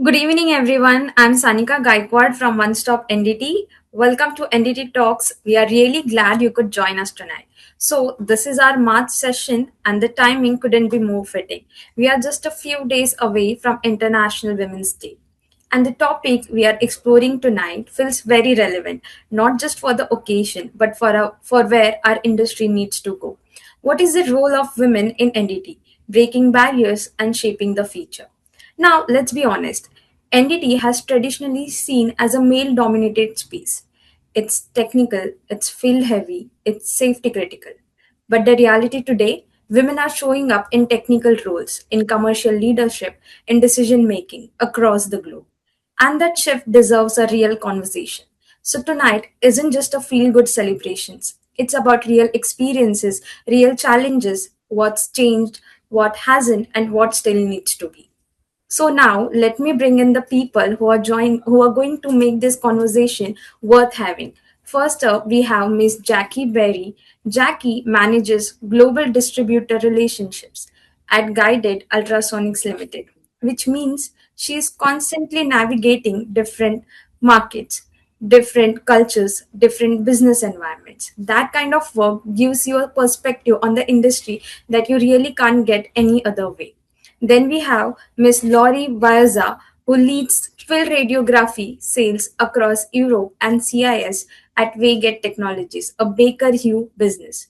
Good evening, everyone. I'm Sanika Gaikwad from One Stop NDT. Welcome to NDT Talks. We are really glad you could join us tonight. So, this is our March session, and the timing couldn't be more fitting. We are just a few days away from International Women's Day. And the topic we are exploring tonight feels very relevant, not just for the occasion, but for where our industry needs to go. What is the role of women in NDT? Breaking barriers and shaping the future. Now, let's be honest. NDT has traditionally seen as a male dominated space. It's technical, it's field heavy, it's safety critical. But the reality today, women are showing up in technical roles, in commercial leadership, in decision making across the globe. And that shift deserves a real conversation. So tonight isn't just a feel good celebrations. It's about real experiences, real challenges, what's changed, what hasn't, and what still needs to be. So now let me bring in the people who are going to make this conversation worth having. First up, we have Miss Jackie Berry. Jackie manages global distributor relationships at Guided Ultrasonics Limited, which means she is constantly navigating different markets, different cultures, different business environments. That kind of work gives you a perspective on the industry that you really can't get any other way. Then we have Miss Laurie Baeza, who leads field radiography sales across Europe and CIS at Wayget Technologies, a Baker Hughes business.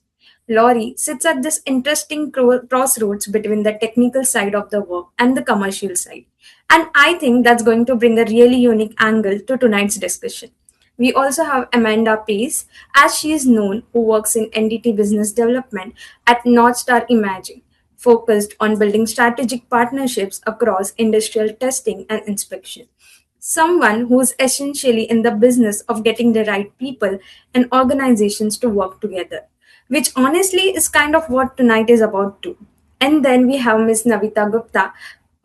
Laurie sits at this interesting crossroads between the technical side of the work and the commercial side. And I think that's going to bring a really unique angle to tonight's discussion. We also have Amanda Pace, as she is known, who works in NDT business development at North Star Imaging, focused on building strategic partnerships across industrial testing and inspection. Someone who's essentially in the business of getting the right people and organizations to work together, which honestly is kind of what tonight is about too. And then we have Miss Navita Gupta,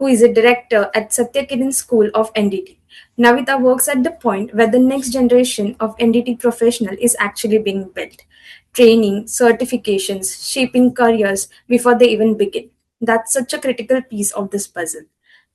who is a director at Satyakiran School of NDT. Navita works at the point where the next generation of NDT professional is actually being built. Training, certifications, shaping careers before they even begin. That's such a critical piece of this puzzle.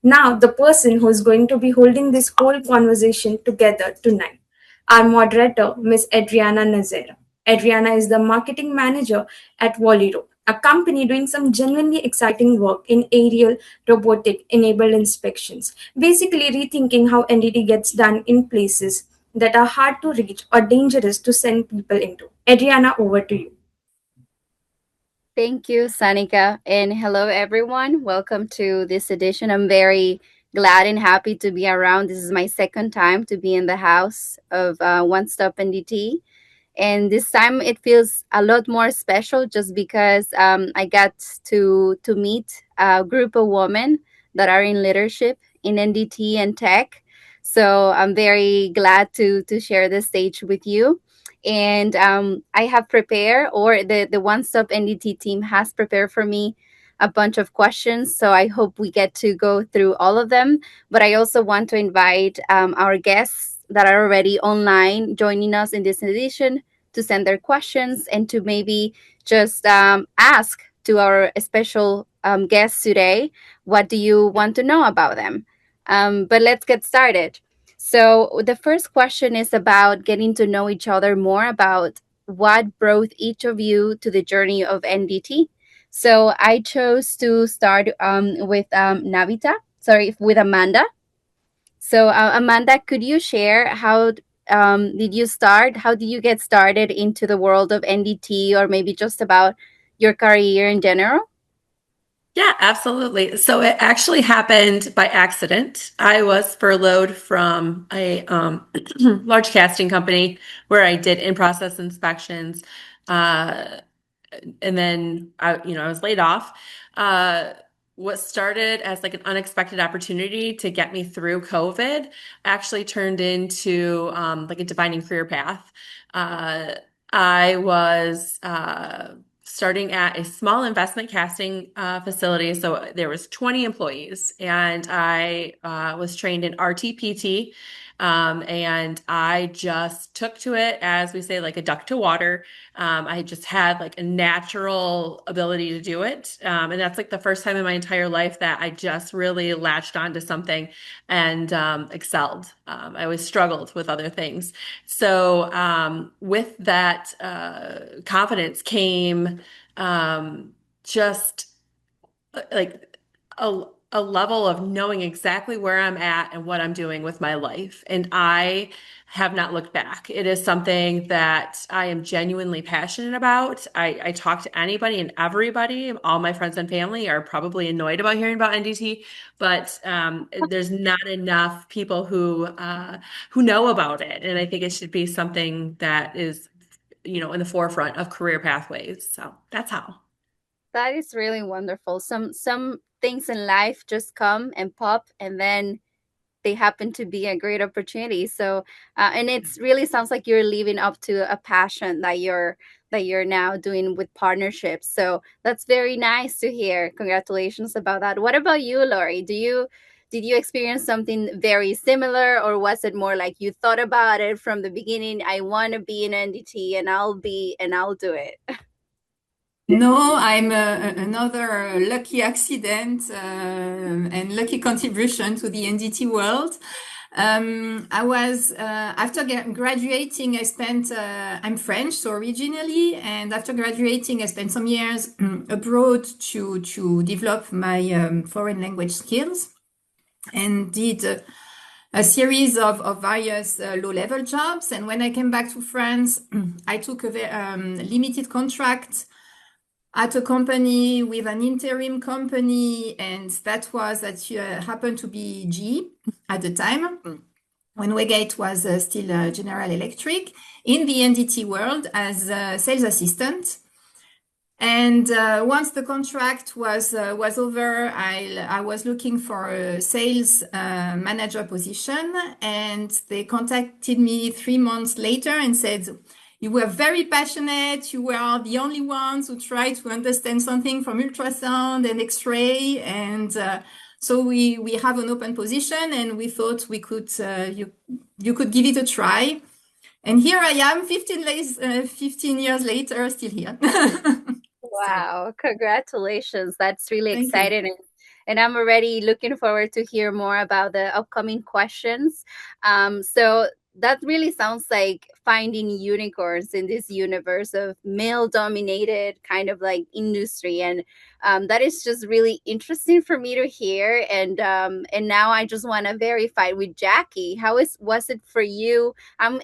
Now, the person who is going to be holding this whole conversation together tonight, our moderator, Miss Adriana Nazera. Adriana is the marketing manager at Voliro, a company doing some genuinely exciting work in aerial robotic enabled inspections, basically rethinking how NDT gets done in places that are hard to reach or dangerous to send people into. Adriana, over to you. Thank you, Sanika. And hello, everyone. Welcome to this edition. I'm very glad and happy to be around. This is my second time to be in the house of One Stop NDT. And this time it feels a lot more special just because I got to meet a group of women that are in leadership in NDT and tech. So I'm very glad to share this stage with you. And I have prepared, or the One Stop NDT team has prepared for me a bunch of questions. So I hope we get to go through all of them. But I also want to invite our guests that are already online joining us in this edition to send their questions and to maybe just ask to our special guests today, what do you want to know about them? But let's get started. So, the first question is about getting to know each other more, about what brought each of you to the journey of NDT. So, I chose to start with Navita, sorry, with Amanda. So, Amanda, could you share how did you start? How did you get started into the world of NDT, or maybe just about your career in general? Yeah, absolutely. So it actually happened by accident. I was furloughed from a large casting company where I did in-process inspections, uh, and then I was laid off. Uh, what started as like an unexpected opportunity to get me through COVID actually turned into like a defining career path. Uh, I was starting at a small investment casting facility. So there was 20 employees, and I was trained in RTPT, And I just took to it, as we say, like a duck to water. I just had like a natural ability to do it. And that's like the first time in my entire life that I just really latched onto something and excelled. I always struggled with other things. So with that confidence came just like a level of knowing exactly where I'm at and what I'm doing with my life. And I have not looked back. It is something that I am genuinely passionate about. I talk to anybody and everybody. All my friends and family are probably annoyed about hearing about NDT, but there's not enough people who know about it. And I think it should be something that is, in the forefront of career pathways. So that's how. That is really wonderful. Some things in life just come and pop, and then they happen to be a great opportunity. So, and it's really sounds like you're living up to a passion that you're now doing with partnerships. So that's very nice to hear. Congratulations about that. What about you, Lori? Did you experience something very similar, or was it more like you thought about it from the beginning? I want to be in NDT, and I'll do it. No, I'm another lucky accident and lucky contribution to the NDT world. I was after graduating, I spent. I'm French, so originally, and after graduating, I spent some years abroad to develop my foreign language skills, and did a series of various low-level jobs. And when I came back to France, I took a limited contract at a company with an interim company, and that happened to be G at the time when Waygate was still General Electric in the NDT world as a sales assistant. And once the contract was over, I was looking for a sales manager position, and they contacted me 3 months later and said, "You were very passionate. You were the only ones who tried to understand something from ultrasound and X-ray, and so we have an open position, and we thought we could you could give it a try." And here I am, 15 years later, still here. So Wow, congratulations. That's really thank you. exciting. And I'm already looking forward to hear more about the upcoming questions. So that really sounds like finding unicorns in this universe of male dominated kind of like industry. And that is just really interesting for me to hear. And now I just want to verify with Jackie, was it for you? I'm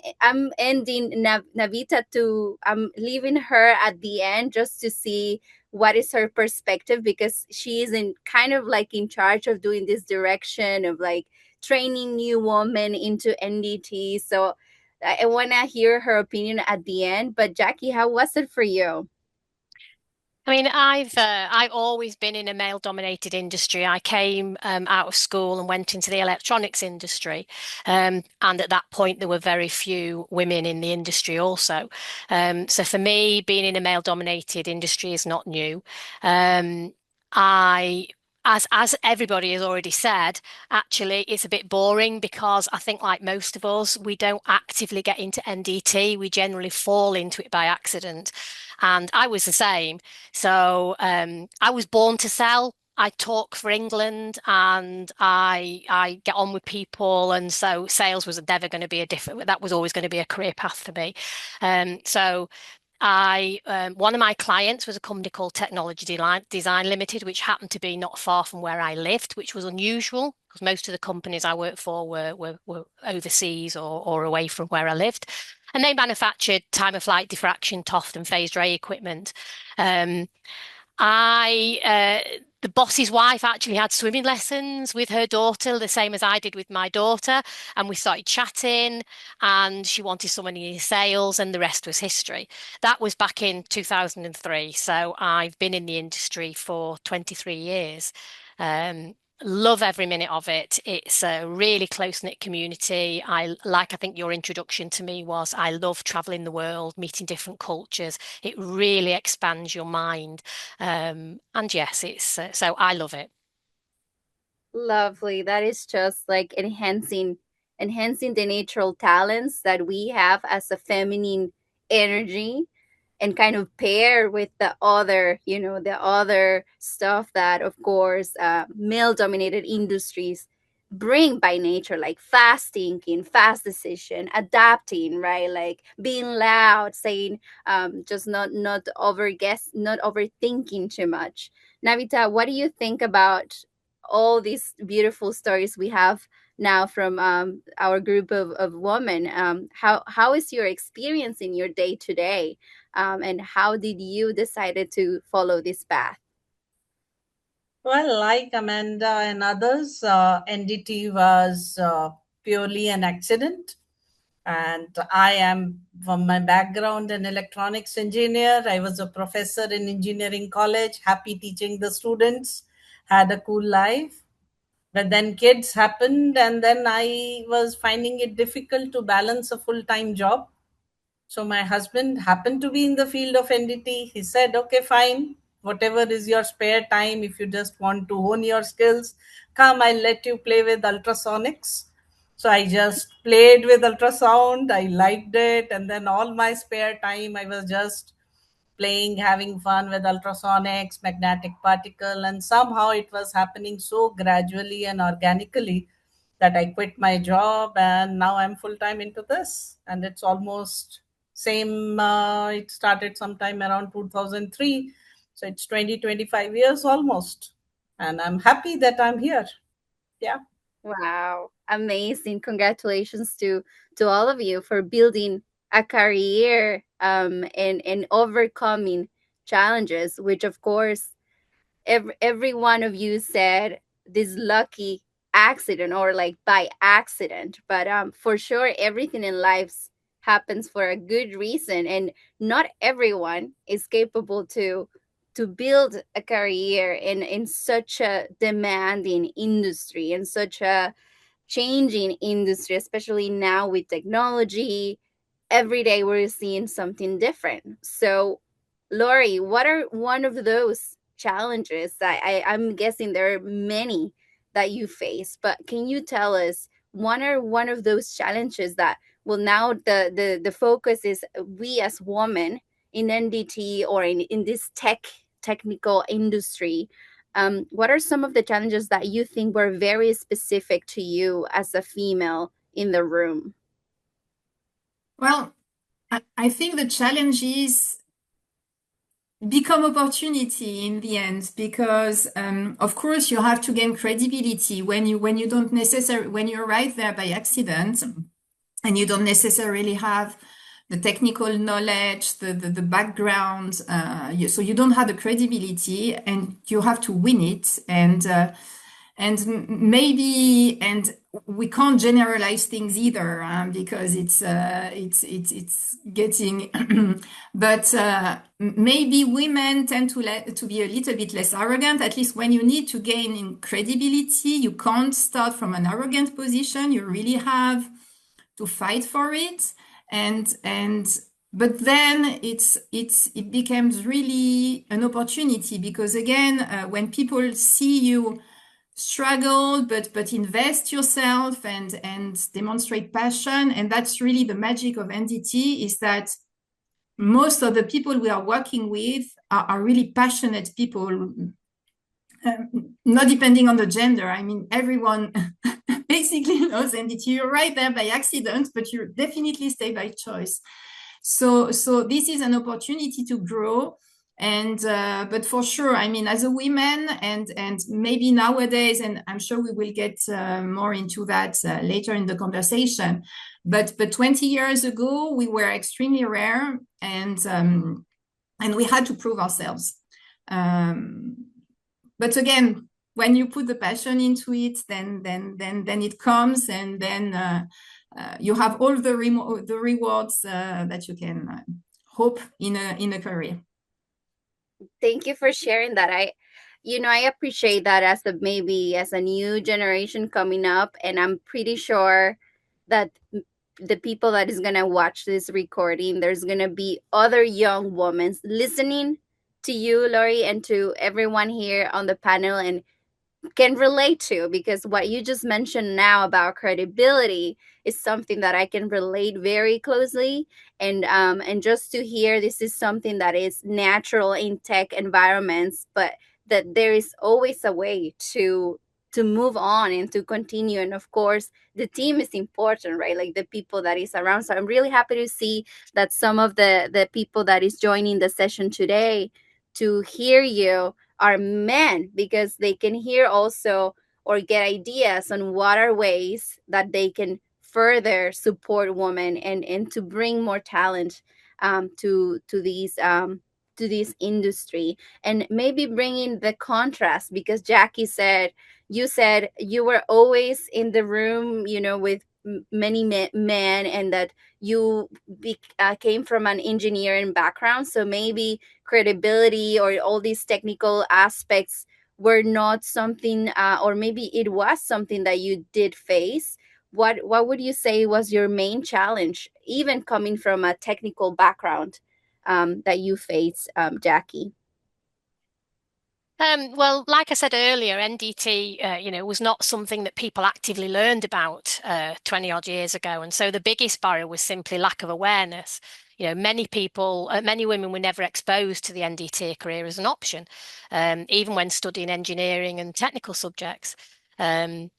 ending Navita to I'm leaving her at the end just to see what is her perspective, because she is in kind of like in charge of doing this direction of like training new women into NDT. So I want to hear her opinion at the end. But Jackie, how was it for you? I mean, I've always been in a male-dominated industry. I came out of school and went into the electronics industry, and at that point there were very few women in the industry also. So for me, being in a male-dominated industry is not new. I as everybody has already said, actually it's a bit boring because I think like most of us, we don't actively get into NDT. We generally fall into it by accident. And I was the same. So I was born to sell. I talk for England and I get on with people, and so sales was never going to be that was always going to be a career path for me. So I one of my clients was a company called Design Limited, which happened to be not far from where I lived, which was unusual because most of the companies I worked for were overseas or away from where I lived. And they manufactured time of flight diffraction, Toft, and phased ray equipment. Um, I the boss's wife actually had swimming lessons with her daughter, the same as I did with my daughter, and we started chatting, and she wanted someone in sales, and the rest was history. That was back in 2003, so I've been in the industry for 23 years. Um, Love every minute of it. It's a really close-knit community. I think your introduction to me was I love traveling the world, meeting different cultures. It really expands your mind. And yes, it's so I love it. Lovely. That is just like enhancing enhancing the natural talents that we have as a feminine energy, and kind of pair with the other, the other stuff that, of course, male dominated industries bring by nature, like fast thinking, fast decision, adapting, right? Like being loud, saying, just not overthinking too much. Navita, what do you think about all these beautiful stories we have now from our group of women? How is your experience in your day to day, and how did you decided to follow this path? Well, like Amanda and others, NDT was purely an accident. And I am, from my background, an electronics engineer. I was a professor in engineering college, happy teaching the students, had a cool life. But then kids happened, and then I was finding it difficult to balance a full time job. So my husband happened to be in the field of NDT. He said, okay, fine, whatever is your spare time, if you just want to hone your skills, come, I'll let you play with ultrasonics. So I just played with ultrasound. I liked it. And then all my spare time, I was just playing, having fun with ultrasonics, magnetic particle. And somehow it was happening so gradually and organically that I quit my job, and now I'm full time into this. And it's almost same. It started sometime around 2003. So it's 25 years almost. And I'm happy that I'm here. Yeah. Wow, amazing. Congratulations to all of you for building a career, and overcoming challenges, which of course every one of you said this lucky accident or like by accident, but for sure everything in life happens for a good reason, and not everyone is capable to build a career in such a demanding industry, in such a changing industry, especially now with technology. Every day we're seeing something different. So, Lori, what are one of those challenges that I'm guessing there are many that you face, but can you tell us one of those challenges that, well, now the focus is we as women in NDT or in this technical industry. What are some of the challenges that you think were very specific to you as a female in the room? Well, I think the challenges become opportunity in the end, because of course you have to gain credibility when you don't necessarily, when you're right there by accident and you don't necessarily have the technical knowledge, the background, so you don't have the credibility and you have to win it. Maybe, and we can't generalize things either, because it's getting, but maybe women tend to be a little bit less arrogant. At least when you need to gain in credibility, you can't start from an arrogant position. You really have to fight for it, but then it becomes really an opportunity, because again, when people see you struggle but invest yourself and demonstrate passion, and that's really the magic of NDT, is that most of the people we are working with are really passionate people, not depending on the gender. I mean, everyone basically knows NDT. You're right there by accident, but you definitely stay by choice. So this is an opportunity to grow. And but for sure, I mean, as a woman, and maybe nowadays, and I'm sure we will get more into that later in the conversation, but 20 years ago we were extremely rare, and we had to prove ourselves. But again, when you put the passion into it, then it comes, and then you have all the rewards that you can hope in a career. Thank you for sharing that. I appreciate that as a new generation coming up, and I'm pretty sure that the people that is gonna watch this recording, there's gonna be other young women listening to you, Lori, and to everyone here on the panel, and can relate to, because what you just mentioned now about credibility is something that I can relate very closely. And just to hear this is something that is natural in tech environments, but that there is always a way to move on and to continue. And of course the team is important, right? Like the people that is around. So I'm really happy to see that some of the people that is joining the session today to hear you are men, because they can hear also or get ideas on what are ways that they can further support women and to bring more talent to this industry. And maybe bringing the contrast, because Jackie said, you said you were always in the room, with many men, and that you came from an engineering background, so maybe credibility or all these technical aspects were not something, or maybe it was something that you did face. What would you say was your main challenge, even coming from a technical background, that you faced, Jackie? Well, like I said earlier, NDT, was not something that people actively learned about 20 odd years ago. And so the biggest barrier was simply lack of awareness. Many people, many women were never exposed to the NDT career as an option, even when studying engineering and technical subjects. Um,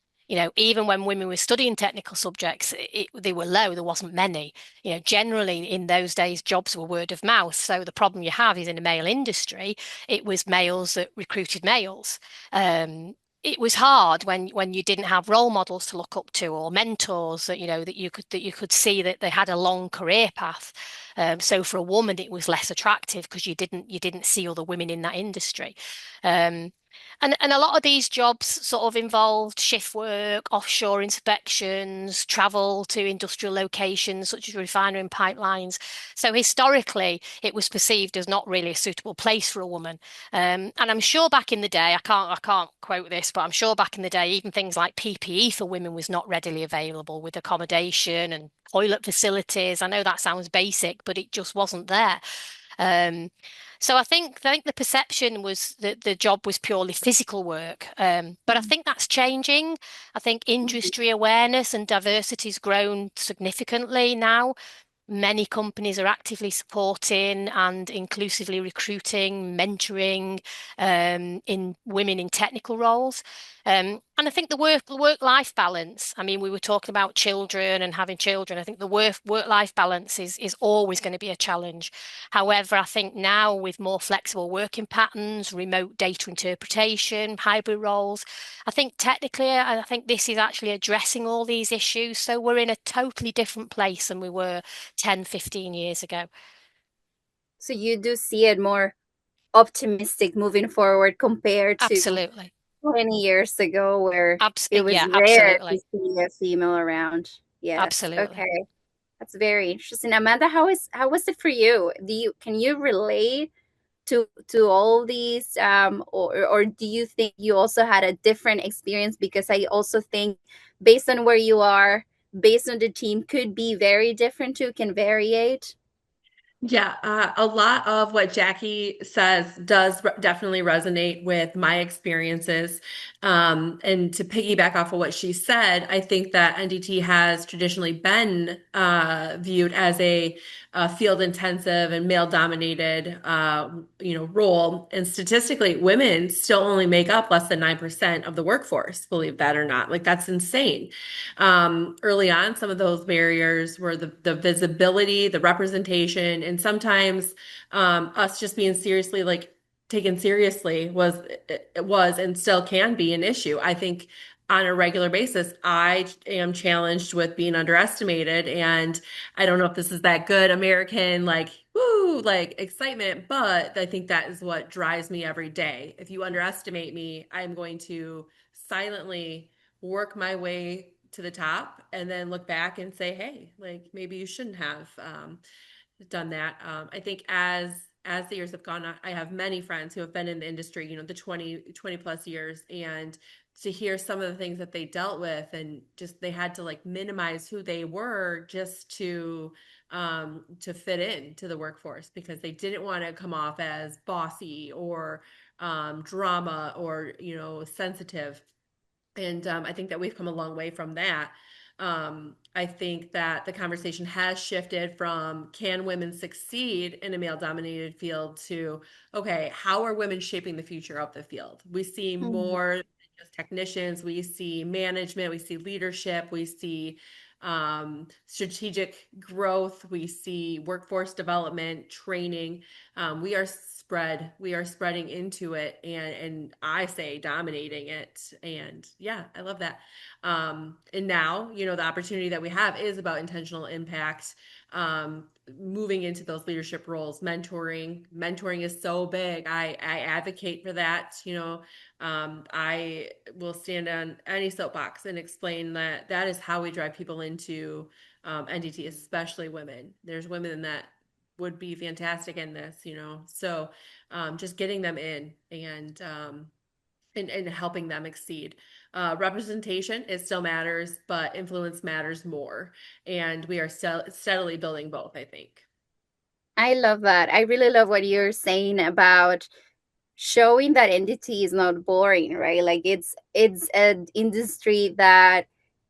even when women were studying technical subjects, they were low, there wasn't many. Generally in those days, jobs were word of mouth. So the problem you have is in a male industry, it was males that recruited males. It was hard when you didn't have role models to look up to or mentors that you could see that they had a long career path. So for a woman, it was less attractive because you didn't see other women in that industry. Um, and a lot of these jobs sort of involved shift work, offshore inspections, travel to industrial locations such as refinery and pipelines. So historically, it was perceived as not really a suitable place for a woman. And I'm sure back in the day, I can't quote this, but I'm sure back in the day, even things like PPE for women was not readily available, with accommodation and toilet facilities. I know that sounds basic, but it just wasn't there. Um, so I think the perception was that the job was purely physical work. But I think that's changing. I think industry awareness and diversity has grown significantly now. Many companies are actively supporting and inclusively recruiting, mentoring in women in technical roles. And I think the work-life balance, I mean, we were talking about children and having children. I think the work-life balance is always going to be a challenge. However, I think now with more flexible working patterns, remote data interpretation, hybrid roles, I think technically, I think this is actually addressing all these issues. So we're in a totally different place than we were 10, 15 years ago. So you do see it more optimistic moving forward compared to Absolutely. 20 years ago, where it was Yeah, rare to absolutely. see a female around. Yes. Absolutely. Okay. That's very interesting. Amanda, how was it for you? Can you relate to all these, or do you think you also had a different experience? Because I also think, based on where you are, based on the team, could be very different too, can variate. Yeah, a lot of what Jackie says does definitely resonate with my experiences. And to piggyback off of what she said, I think that NDT has traditionally been viewed as a field intensive and male dominated role. And statistically, women still only make up less than 9% of the workforce, believe that or not. Like, that's insane. Early on, some of those barriers were the visibility, the representation, and sometimes us just being seriously like taken seriously was and still can be an issue. I think on a regular basis, I am challenged with being underestimated, and I don't know if this is that good American like woo like excitement, but I think that is what drives me every day. If you underestimate me, I'm going to silently work my way to the top and then look back and say, hey, like maybe you shouldn't have done that. I think as the years have gone on, I have many friends who have been in the industry, the 20 plus years, and to hear some of the things that they dealt with, and just they had to like minimize who they were just to fit in to the workforce because they didn't want to come off as bossy or drama or, sensitive. And I think that we've come a long way from that. I think that the conversation has shifted from can women succeed in a male dominated field to, okay, how are women shaping the future of the field? We see Mhm. more than just technicians, we see management, we see leadership, we see strategic growth, we see workforce development, training. We are spreading into it, and I say dominating it. And yeah, I love that. And now, the opportunity that we have is about intentional impact, moving into those leadership roles. Mentoring is so big. I advocate for that. I will stand on any soapbox and explain that that is how we drive people into NDT, especially women. There's women that would be fantastic in this, so just getting them in, and helping them exceed. Representation, it still matters, but influence matters more, and we are still steadily building both, I think. I love that. I really love what you're saying about showing that entity is not boring, right? Like it's an industry that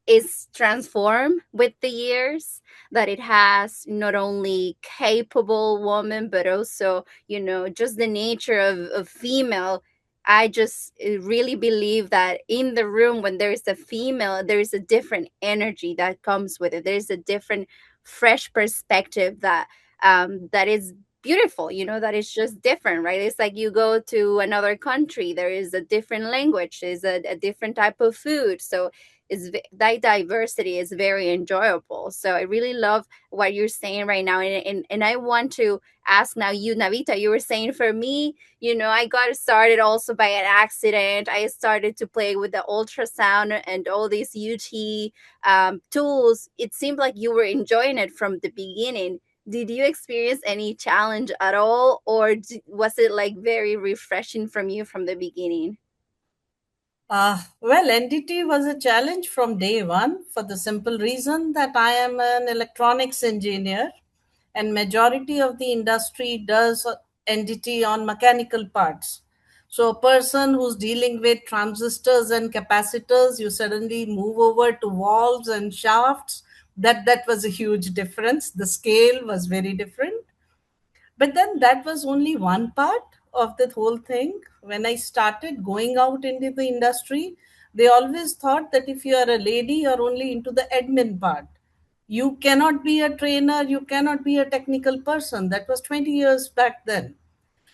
is transformed with the years, that it has not only capable women but also, just the nature of female. I just really believe that in the room when there is a female, there is a different energy that comes with it. There's a different fresh perspective that is beautiful, that is just different, right? It's like you go to another country, there is a different language, there's a different type of food. So that diversity is very enjoyable. So I really love what you're saying right now. And I want to ask now you, Navita, you were saying for me, I got started also by an accident. I started to play with the ultrasound and all these UT tools. It seemed like you were enjoying it from the beginning. Did you experience any challenge at all, or was it like very refreshing from you from the beginning? Well, NDT was a challenge from day one for the simple reason that I am an electronics engineer, and majority of the industry does NDT on mechanical parts. So a person who's dealing with transistors and capacitors, you suddenly move over to valves and shafts. That was a huge difference. The scale was very different. But then that was only one part of the whole thing. When I started going out into the industry, they always thought that if you are a lady, you're only into the admin part. You cannot be a trainer, you cannot be a technical person. That was 20 years back then.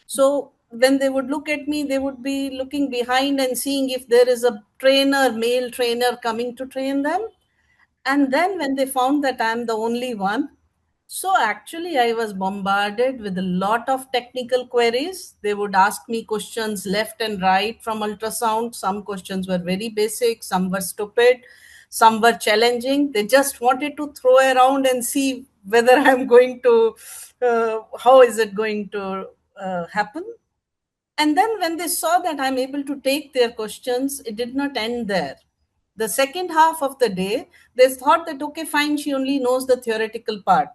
So when they would look at me, they would be looking behind and seeing if there is a trainer, male trainer coming to train them. And then when they found that I'm the only one, so actually I was bombarded with a lot of technical queries. They would ask me questions left and right from ultrasound. Some questions were very basic, some were stupid, some were challenging. They just wanted to throw around and see whether I'm going to, how is it going to happen. And then when they saw that I'm able to take their questions, it did not end there. The second half of the day, they thought that, okay, fine, she only knows the theoretical part.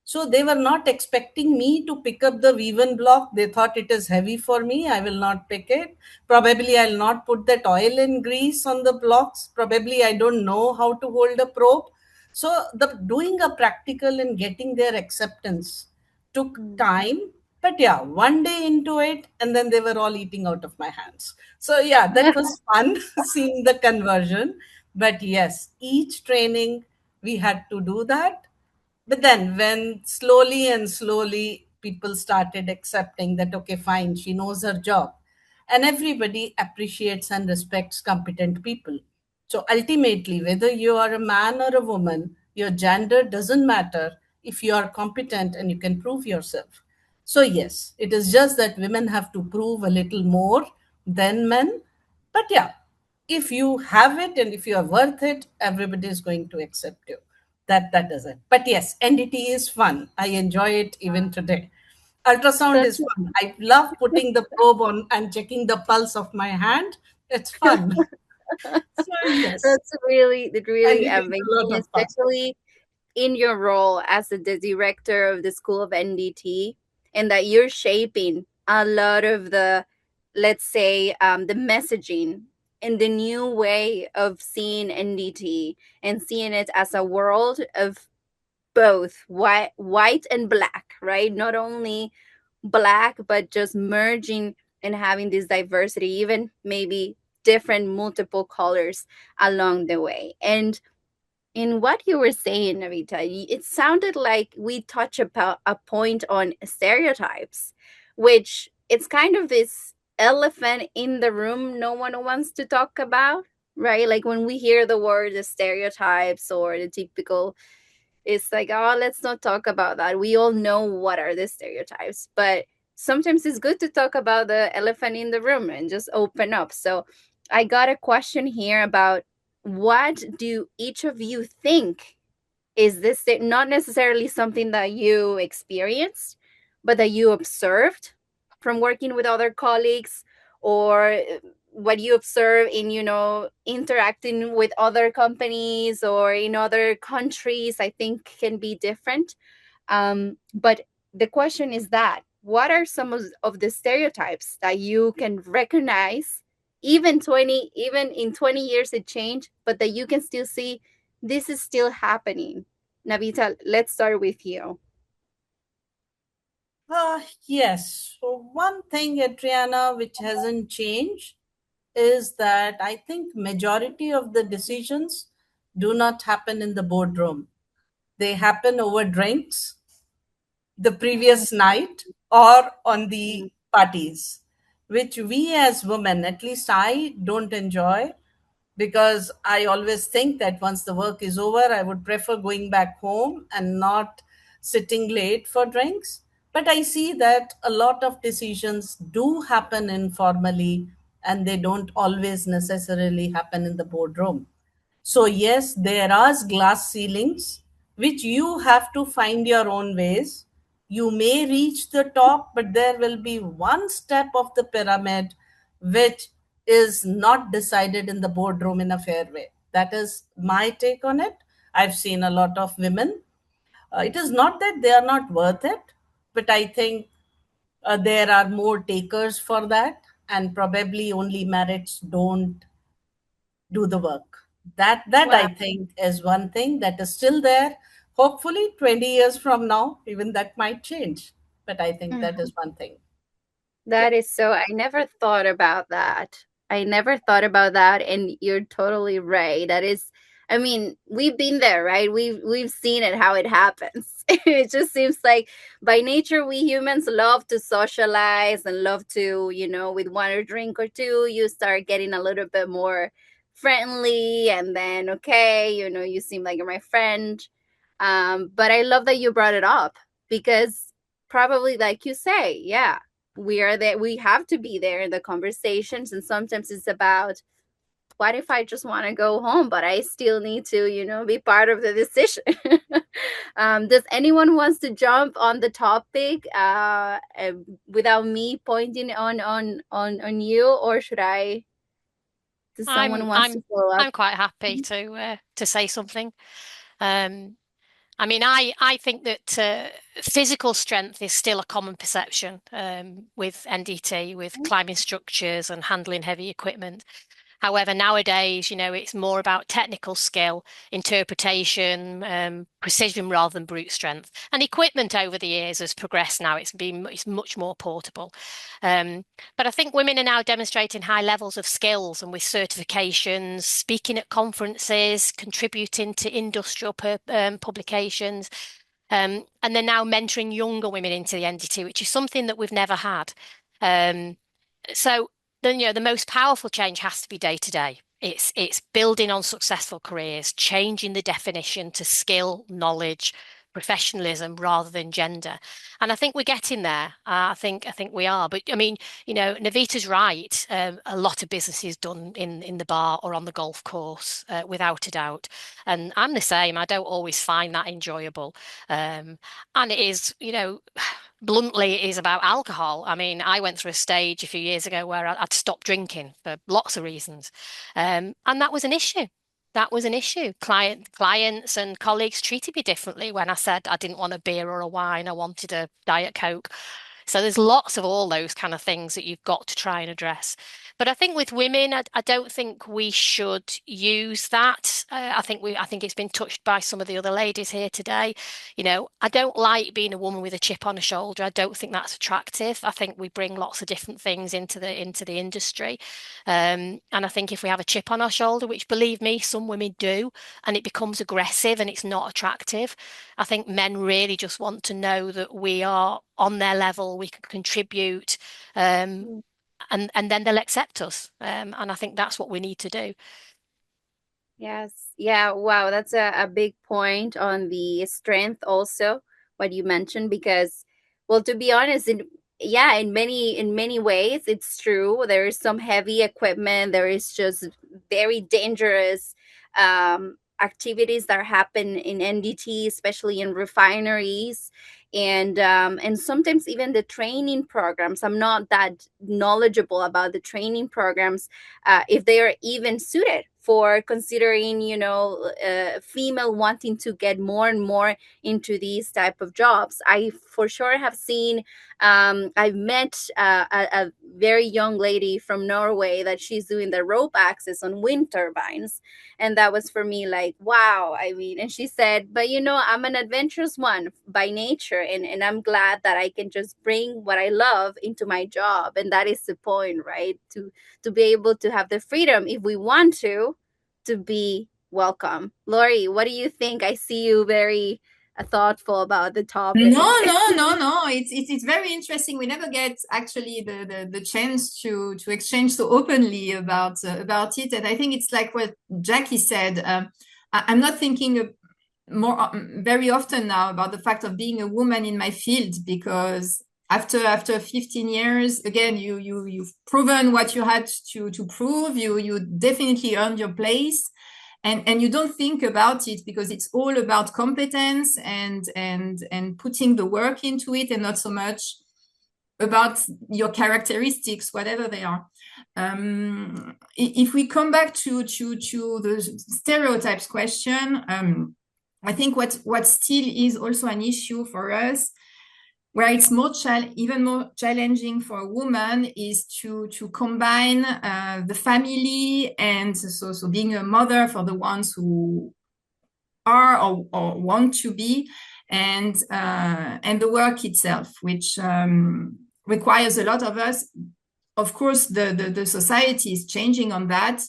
So they were not expecting me to pick up the V1 block. They thought it is heavy for me. I will not pick it. Probably I'll not put that oil and grease on the blocks. Probably I don't know how to hold a probe. So the doing a practical and getting their acceptance took Mm. time. But yeah, one day into it, and then they were all eating out of my hands. So yeah, that was fun seeing the conversion. But yes, each training we had to do that. But then, when slowly and slowly people started accepting that, okay, fine, she knows her job, and everybody appreciates and respects competent people. So ultimately, whether you are a man or a woman, your gender doesn't matter if you are competent and you can prove yourself. So, yes, it is just that women have to prove a little more than men. But yeah, if you have it and if you are worth it, everybody is going to accept you. That is it. But yes, NDT is fun. I enjoy it even today. Ultrasound That's is fun. I love putting the probe on and checking the pulse of my hand. It's fun. So yes, that's really really NDT is a amazing, lot of fun. especially in your role as the director of the School of NDT, and that you're shaping a lot of the let's say, the messaging and the new way of seeing NDT and seeing it as a world of both white and black, right? Not only black, but just merging and having this diversity, even maybe different multiple colors along the way. And in what you were saying, Navita, it sounded like we touch about a point on stereotypes, which it's kind of this elephant in the room no one wants to talk about, right? Like when we hear the word the stereotypes or the typical, it's like, oh, let's not talk about that. We all know what are the stereotypes, but sometimes it's good to talk about the elephant in the room and just open up. So I got a question here about, what do each of you think is this not necessarily something that you experienced, but that you observed from working with other colleagues, or what you observe in, interacting with other companies or in other countries, I think can be different. But the question is that, what are some of the stereotypes that you can recognize, even in 20 years it changed, but that you can still see this is still happening? Navita, let's start with you. Yes. So one thing, Adriana, which hasn't changed is that I think majority of the decisions do not happen in the boardroom. They happen over drinks the previous night or on the parties, which we as women, at least I don't enjoy, because I always think that once the work is over, I would prefer going back home and not sitting late for drinks. But I see that a lot of decisions do happen informally and they don't always necessarily happen in the boardroom. So, yes, there are glass ceilings which you have to find your own ways. You may reach the top, but there will be one step of the pyramid which is not decided in the boardroom in a fair way. That is my take on it. I've seen a lot of women. It is not that they are not worth it, but I think there are more takers for that, and probably only merits don't do the work. That I Wow. think is one thing that is still there. Hopefully 20 years from now even that might change, but I think that is one thing. Yeah. That is so, I never thought about that. I never thought about that, and you're totally right. That is, I mean, we've been there, right? We've seen it how it happens. It just seems like by nature we humans love to socialize and love to, with one or drink or two, you start getting a little bit more friendly, and then okay, you seem like you're my friend. But I love that you brought it up, because probably like you say, yeah, we are there, we have to be there in the conversations, and sometimes it's about, what if I just want to go home, but I still need to, be part of the decision. Does anyone wants to jump on the topic, without me pointing on you, or should I, does I'm someone wants to I'm follow up? I'm quite happy to say something. Um, I mean, I think that physical strength is still a common perception with NDT, with climbing structures and handling heavy equipment. However, nowadays, it's more about technical skill, interpretation, precision rather than brute strength. And equipment over the years has progressed now. It's much more portable. But I think women are now demonstrating high levels of skills and with certifications, speaking at conferences, contributing to industrial publications. And they're now mentoring younger women into the NDT, which is something that we've never had. So then, the most powerful change has to be day to day. It's building on successful careers, changing the definition to skill, knowledge, professionalism rather than gender. And I think we're getting there. I think we are. But I mean, Navita's right. A lot of business is done in the bar or on the golf course, without a doubt. And I'm the same. I don't always find that enjoyable. And it is, bluntly, it is about alcohol. I mean, I went through a stage a few years ago where I'd stopped drinking for lots of reasons. And that was an issue. That was an issue. Clients and colleagues treated me differently when I said I didn't want a beer or a wine. I wanted a Diet Coke. So there's lots of all those kind of things that you've got to try and address. But I think with women, I don't think we should use that. I think it's been touched by some of the other ladies here today. I don't like being a woman with a chip on her shoulder. I don't think that's attractive. I think we bring lots of different things into the industry, and I think if we have a chip on our shoulder, which believe me, some women do, and it becomes aggressive and it's not attractive, I think men really just want to know that we are on their level, we can contribute, um, and then they'll accept us. And I think that's what we need to do. Yes. Yeah. Wow. That's a big point on the strength also, what you mentioned, because, well, to be honest, in many ways, it's true. There is some heavy equipment. There is just very dangerous activities that happen in NDT, especially in refineries. And sometimes even the training programs. I'm not that knowledgeable about the training programs, if they are even suited for considering, female wanting to get more and more into these type of jobs. I for sure have seen, I've met a very young lady from Norway that she's doing the rope access on wind turbines. And that was for me like, wow. I mean, and she said, but I'm an adventurous one by nature, and I'm glad that I can just bring what I love into my job. And that is the point, right? To be able to have the freedom, if we want to be welcome. Lori, what do you think? I see you very thoughtful about the topic. No. It's very interesting. We never get actually the chance to exchange so openly about it. And I think it's like what Jackie said. I'm not thinking more very often now about the fact of being a woman in my field, because after 15 years, again, you've proven what you had to prove. You definitely earned your place. And you don't think about it because it's all about competence and putting the work into it, and not so much about your characteristics, whatever they are. If we come back to the stereotypes question, I think what still is also an issue for us, where it's even more challenging for a woman, is to combine the family, and so being a mother for the ones who are or want to be, and the work itself, which requires a lot of us. Of course, the society is changing on that,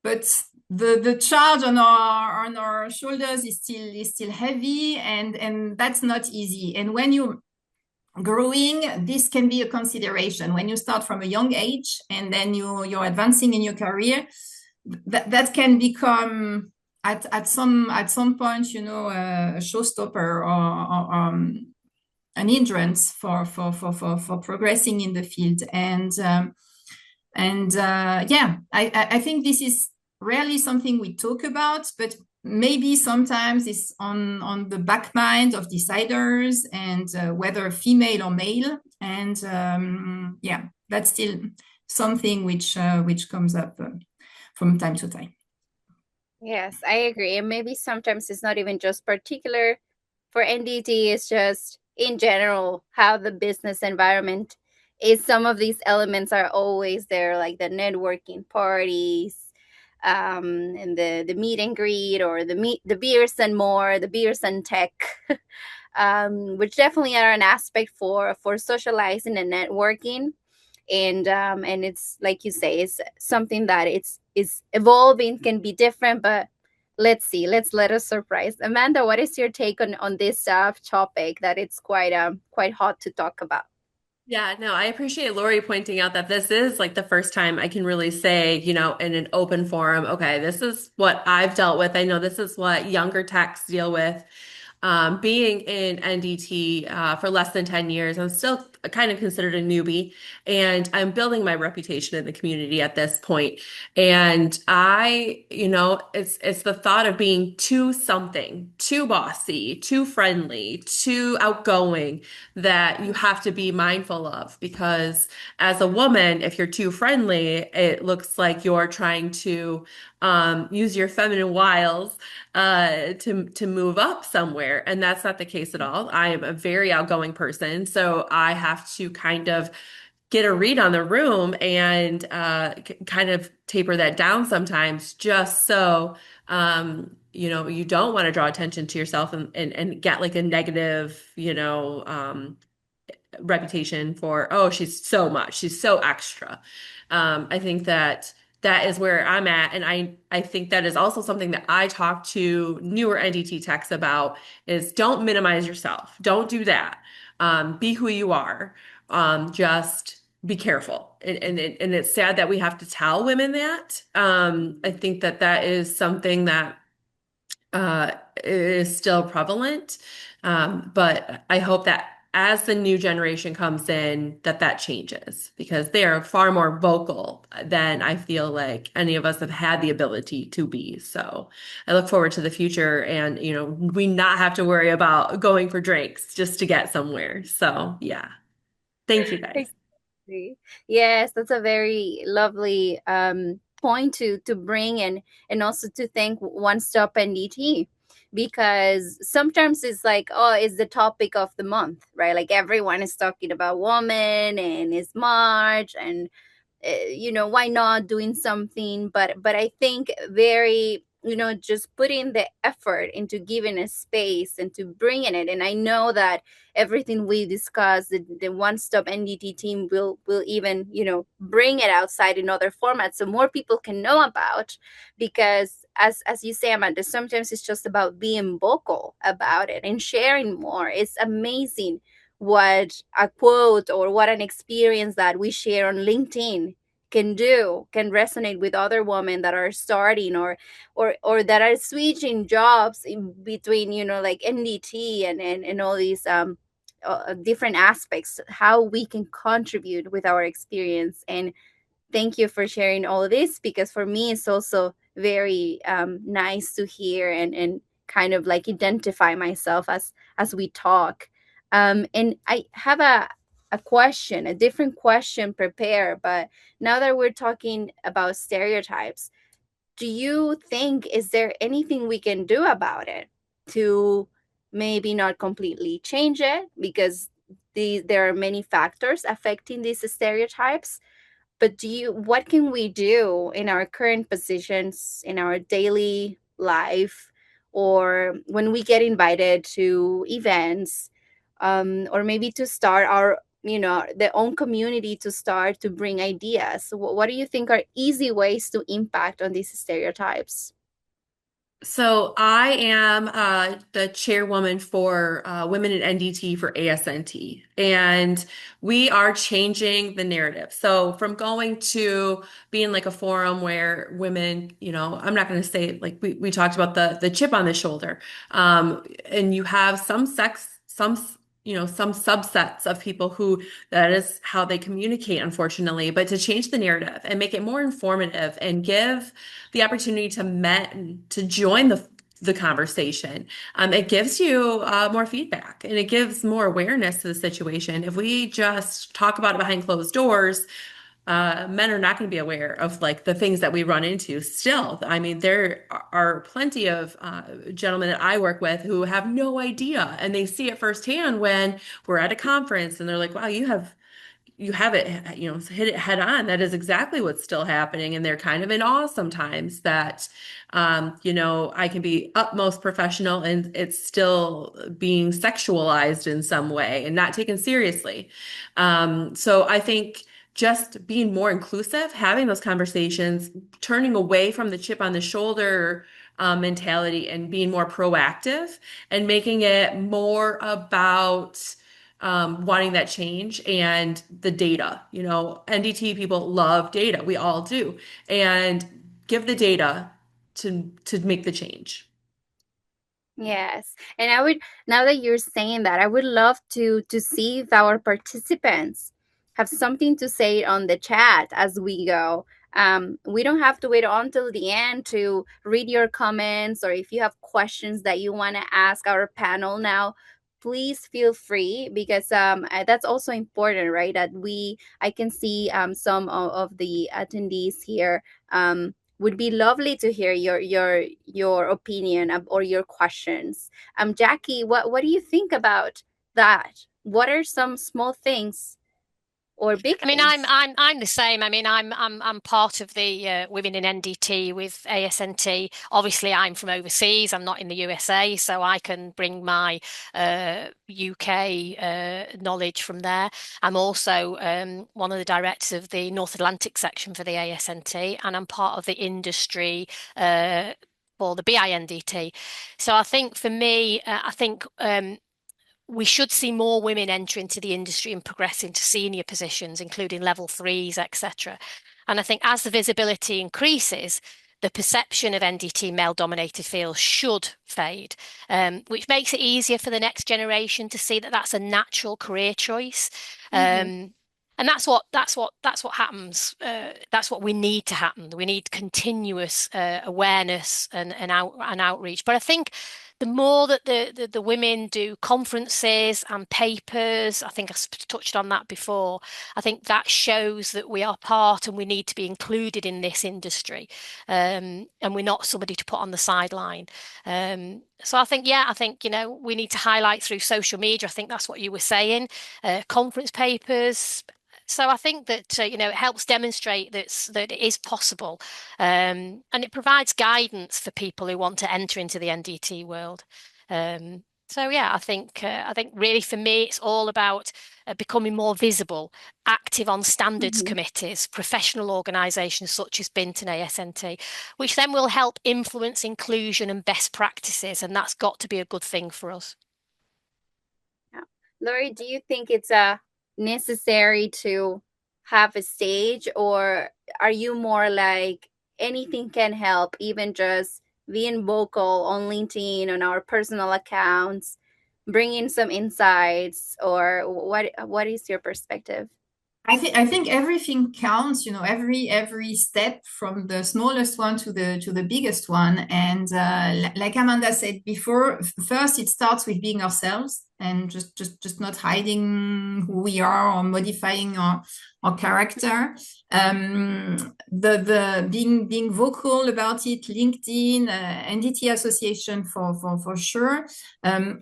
but the charge on our shoulders is still heavy, and that's not easy. And when you're growing, this can be a consideration when you start from a young age, and then you're advancing in your career. That can become at some point, a showstopper, or an hindrance for progressing in the field. I think this is rarely something we talk about, but maybe sometimes it's on the back mind of deciders, and whether female or male. And that's still something which comes up from time to time. Yes, I agree. And maybe sometimes it's not even just particular for NDT, it's just in general how the business environment is. Some of these elements are always there, like the networking parties, and the meet and greet, or the beers and more, the beers and tech, which definitely are an aspect for socializing and networking. And it's like you say, it's something that it's evolving, can be different, but let's see, let us surprise. Amanda, what is your take on this topic that it's quite hot to talk about? Yeah, no, I appreciate Lori pointing out that this is like the first time I can really say, in an open forum, okay, this is what I've dealt with. I know this is what younger techs deal with. Being in NDT for less than 10 years, I'm still kind of considered a newbie, and I'm building my reputation in the community at this point. And it's the thought of being too something, too bossy, too friendly, too outgoing that you have to be mindful of, because as a woman, if you're too friendly, it looks like you're trying to use your feminine wiles to move up somewhere, and that's not the case at all. I am a very outgoing person, so I have to kind of get a read on the room and kind of taper that down sometimes, just so you don't want to draw attention to yourself and get like a negative, reputation for, oh, she's so much, she's so extra. I think that that is where I'm at. And I think that is also something that I talk to newer NDT techs about, is don't minimize yourself. Don't do that. Be who you are. Just be careful. And it's sad that we have to tell women that. I think that that is something that uh, is still prevalent. But I hope that as the new generation comes in, that that changes, because they are far more vocal than I feel like any of us have had the ability to be. So I look forward to the future, and, we not have to worry about going for drinks just to get somewhere. So yeah, thank you guys. Exactly. Yes, that's a very lovely point to bring, and also to thank One Stop NDT, because sometimes it's like, oh, it's the topic of the month, right? Like everyone is talking about woman and it's March, and why not doing something. But I think very, just putting the effort into giving a space and to bringing it. And I know that everything we discuss, the One Stop NDT team will even, bring it outside in other formats so more people can know about. Because as you say, Amanda, sometimes it's just about being vocal about it and sharing more. It's amazing what a quote or what an experience that we share on LinkedIn can resonate with other women that are starting, or that are switching jobs in between, like NDT and all these different aspects, how we can contribute with our experience. And thank you for sharing all of this, because for me it's also very nice to hear and kind of like identify myself as we talk. And I have a question, a different question prepared, but now that we're talking about stereotypes, do you think, is there anything we can do about it to maybe not completely change it, because there are many factors affecting these stereotypes, but what can we do in our current positions, in our daily life, or when we get invited to events, or maybe to start our, their own community, to start to bring ideas? What do you think are easy ways to impact on these stereotypes? So I am the chairwoman for Women in NDT for ASNT, and we are changing the narrative. So from going to being like a forum where women, I'm not going to say, like, we talked about the chip on the shoulder, and you have some subsets of people who that is how they communicate, unfortunately. But to change the narrative and make it more informative and give the opportunity to men to join the conversation. It gives you more feedback, and it gives more awareness to the situation. If we just talk about it behind closed doors, men are not going to be aware of like the things that we run into still. I mean, there are plenty of gentlemen that I work with who have no idea, and they see it firsthand when we're at a conference and they're like, wow, you have it, hit it head on. That is exactly what's still happening. And they're kind of in awe sometimes that, I can be utmost professional and it's still being sexualized in some way and not taken seriously. So I think just being more inclusive, having those conversations, turning away from the chip on the shoulder mentality and being more proactive and making it more about wanting that change and the data. NDT people love data. We all do. And give the data to make the change. Yes. And I would, now that you're saying that, I would love to see if our participants have something to say on the chat as we go. We don't have to wait until the end to read your comments, or if you have questions that you want to ask our panel now, please feel free, because that's also important, right? That I can see some of the attendees here. Would be lovely to hear your opinion or your questions. Jackie, what do you think about that? What are some small things or big I mean, things? I'm the same. I mean, I'm part of the women in NDT with ASNT. Obviously, I'm from overseas. I'm not in the USA, so I can bring my UK knowledge from there. I'm also one of the directors of the North Atlantic section for the ASNT, and I'm part of the industry for the BINDT. So I think for me, I think we should see more women enter into the industry and progress into senior positions, including level threes, etc. And I think as the visibility increases, the perception of NDT male dominated fields should fade, which makes it easier for the next generation to see that that's a natural career choice. And that's what happens. That's what we need to happen. We need continuous awareness and outreach. But I think the more that the women do conferences and papers, I think I touched on that before. I think that shows that we are part and we need to be included in this industry, and we're not somebody to put on the sideline. So I think, yeah, we need to highlight through social media. I think that's what you were saying, conference papers. So I think that it helps demonstrate that it is possible, and it provides guidance for people who want to enter into the NDT world. So yeah, I think really for me it's all about becoming more visible, active on standards Mhm. committees, professional organisations such as BINT and ASNT, which then will help influence inclusion and best practices, and that's got to be a good thing for us. Yeah. Lori, do you think it's necessary to have a stage, or are you more like anything can help, even just being vocal on LinkedIn, on our personal accounts, bringing some insights, or what is your perspective? I think everything counts, every step from the smallest one to the biggest one. And like Amanda said before, first it starts with being ourselves and just not hiding who we are or modifying our character. The being vocal about it, LinkedIn, NDT Association for sure.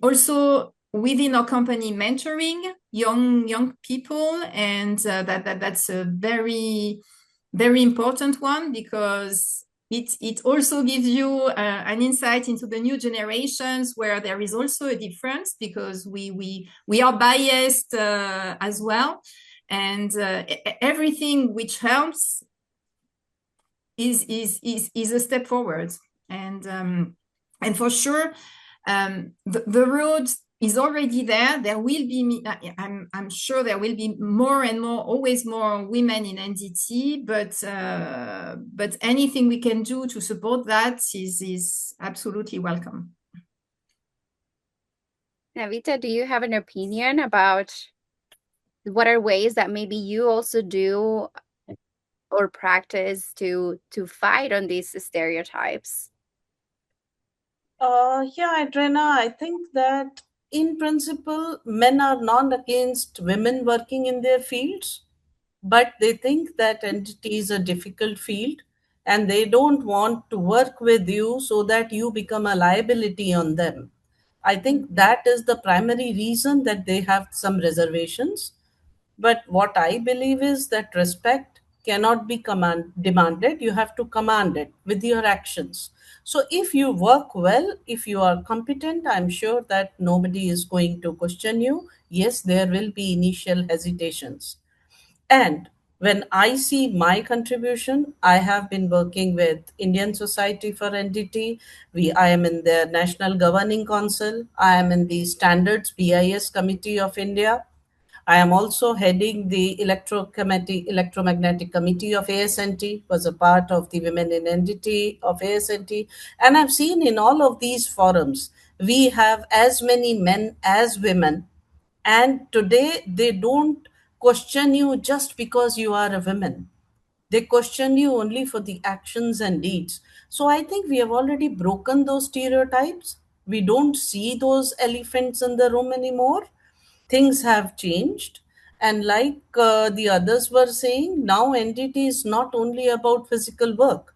Also within our company, mentoring young people, and that's a very very important one, because it also gives you an insight into the new generations, where there is also a difference, because we are biased as well, and everything which helps is a step forward. And for sure, the road is already there. There will be, I'm sure there will be more and more, always more women in NDT, but anything we can do to support that is absolutely welcome. Navita, do you have an opinion about what are ways that maybe you also do or practice to fight on these stereotypes? Yeah, Adrena, I think that in principle, men are not against women working in their fields, but they think that entity is a difficult field and they don't want to work with you so that you become a liability on them. I think that is the primary reason that they have some reservations. But what I believe is that respect cannot be demanded. You have to command it with your actions. So if you work well, if you are competent, I'm sure that nobody is going to question you. Yes, there will be initial hesitations. And when I see my contribution, I have been working with Indian Society for NDT. I am in their National Governing Council. I am in the Standards BIS Committee of India. I am also heading the Electromagnetic Committee of ASNT, was a part of the Women in NDT of ASNT. And I've seen in all of these forums We have as many men as women, and today they don't question you just because you are a woman. They question you only for the actions and deeds. So I think we have already broken those stereotypes. We don't see those elephants in the room anymore. Things have changed. And like the others were saying, now NDT is not only about physical work.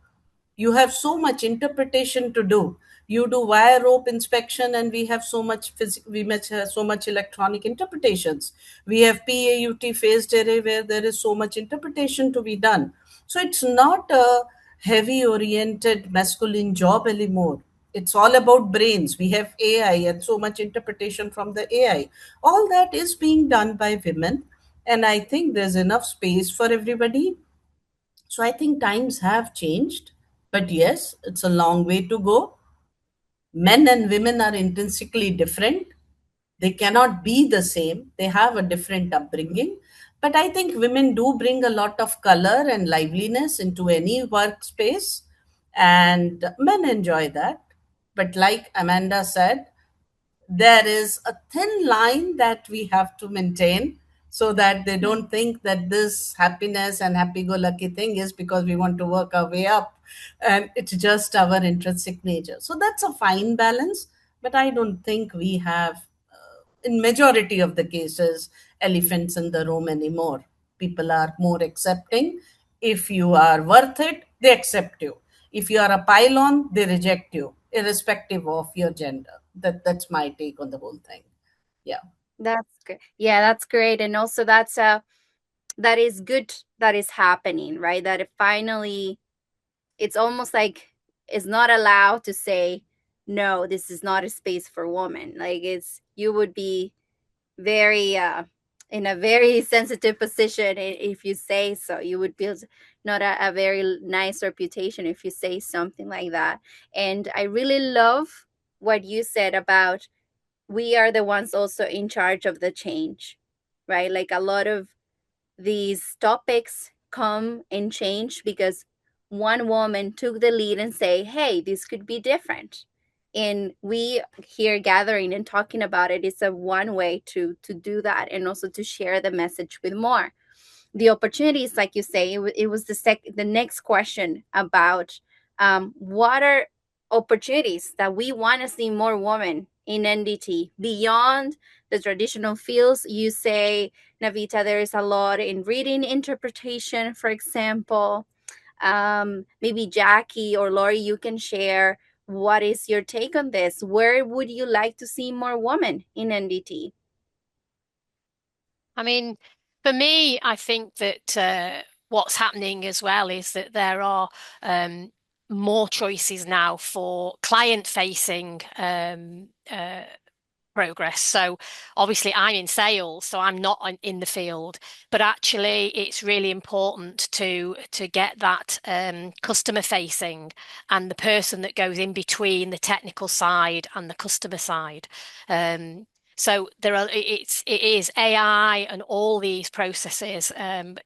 You have so much interpretation to do. You do wire rope inspection, and we have so much we much have so much electronic interpretations. We have PAUT phased array, where there is so much interpretation to be done. So it's not a heavy oriented masculine job anymore. It's all about brains. We have AI and so much interpretation from the AI. All that is being done by women, and I think there's enough space for everybody. So I think times have changed, but yes, it's a long way to go. Men and women are intrinsically different. They cannot be the same. They have a different upbringing. But I think women do bring a lot of color and liveliness into any workspace, and men enjoy that. But like Amanda said, there is a thin line that we have to maintain, so that they don't think that this happiness and happy-go-lucky thing is because we want to work our way up, and it's just our intrinsic nature. So that's a fine balance, but I don't think we have, in majority of the cases, elephants in the room anymore. People are more accepting. If you are worth it, they accept you. If you are a pylon, they reject you, irrespective of your gender. That's my take on the whole thing. Yeah. That's good. Yeah, that's great. And also that is good that is happening, right? That it finally, it's almost like it's not allowed to say no, this is not a space for women. Like, it's, you would be very in a very sensitive position if you say so. You would build not a very nice reputation if you say something like that. And I really love what you said about we are the ones also in charge of the change, right? Like, a lot of these topics come and change because one woman took the lead and say, hey, this could be different. And we here gathering and talking about it is a one way to do that, and also to share the message with more. The opportunities, like you say, it was the next question about what are opportunities that we want to see more women in NDT beyond the traditional fields. You say, Navita, there is a lot in reading interpretation, for example. Maybe Jackie or Lori, you can share what is your take on this. Where would you like to see more women in NDT? I mean, for me, I think that what's happening as well is that there are more choices now for client-facing progress. So obviously I'm in sales, so I'm not in the field, but actually it's really important to get that customer facing, and the person that goes in between the technical side and the customer side. So it is AI and all these processes.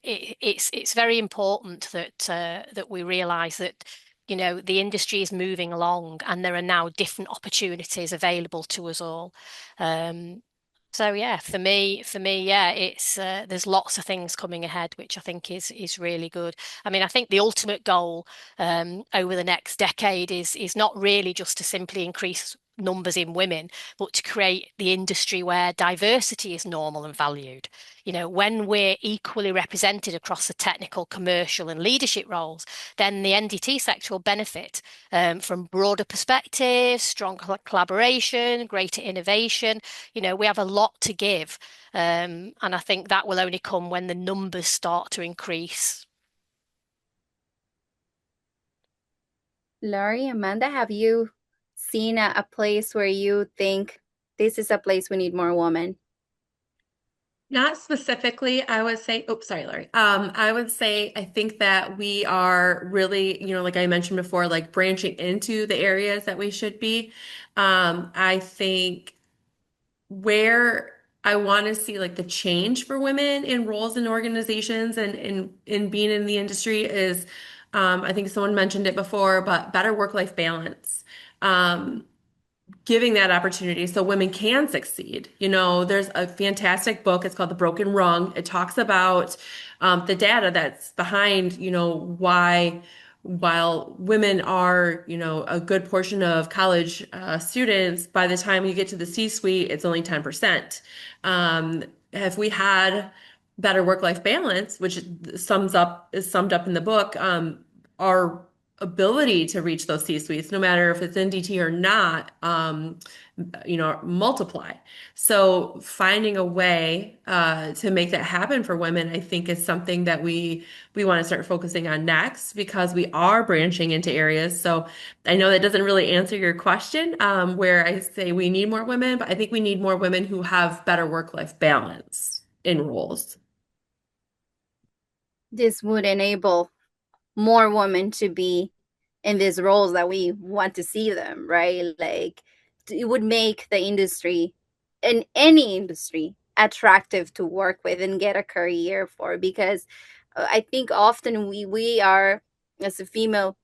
It's very important that we realize that the industry is moving along, and there are now different opportunities available to us all. So yeah, for me, yeah, it's there's lots of things coming ahead, which I think is really good. I mean, I think the ultimate goal over the next decade is not really just to simply increase numbers in women, but to create the industry where diversity is normal and valued. When we're equally represented across the technical, commercial, and leadership roles, then the NDT sector will benefit from broader perspectives, strong collaboration, greater innovation. We have a lot to give. And I think that will only come when the numbers start to increase. Laurie, Amanda, have you seen a place where you think this is a place we need more women? Not specifically, I would say, oh, sorry, Larry. I would say I think that we are really, like I mentioned before, like branching into the areas that we should be. I think where I want to see like the change for women in roles in organizations and in being in the industry is, I think someone mentioned it before, but better work-life balance. Um, giving that opportunity so women can succeed. There's a fantastic book. It's called The Broken Rung. It talks about the data that's behind, why while women are, a good portion of college students, by the time you get to the C-suite, it's only 10%. Have we had better work-life balance, which is summed up in the book, our ability to reach those C-suites, no matter if it's NDT or not, multiply. So finding a way to make that happen for women, I think, is something that we want to start focusing on next, because we are branching into areas. So I know that doesn't really answer your question, where I say we need more women, but I think we need more women who have better work-life balance in roles. This would enable more women to be in these roles that we want to see them, right? Like, it would make the industry, in any industry, attractive to work with and get a career for. Because I think often we are, as a female,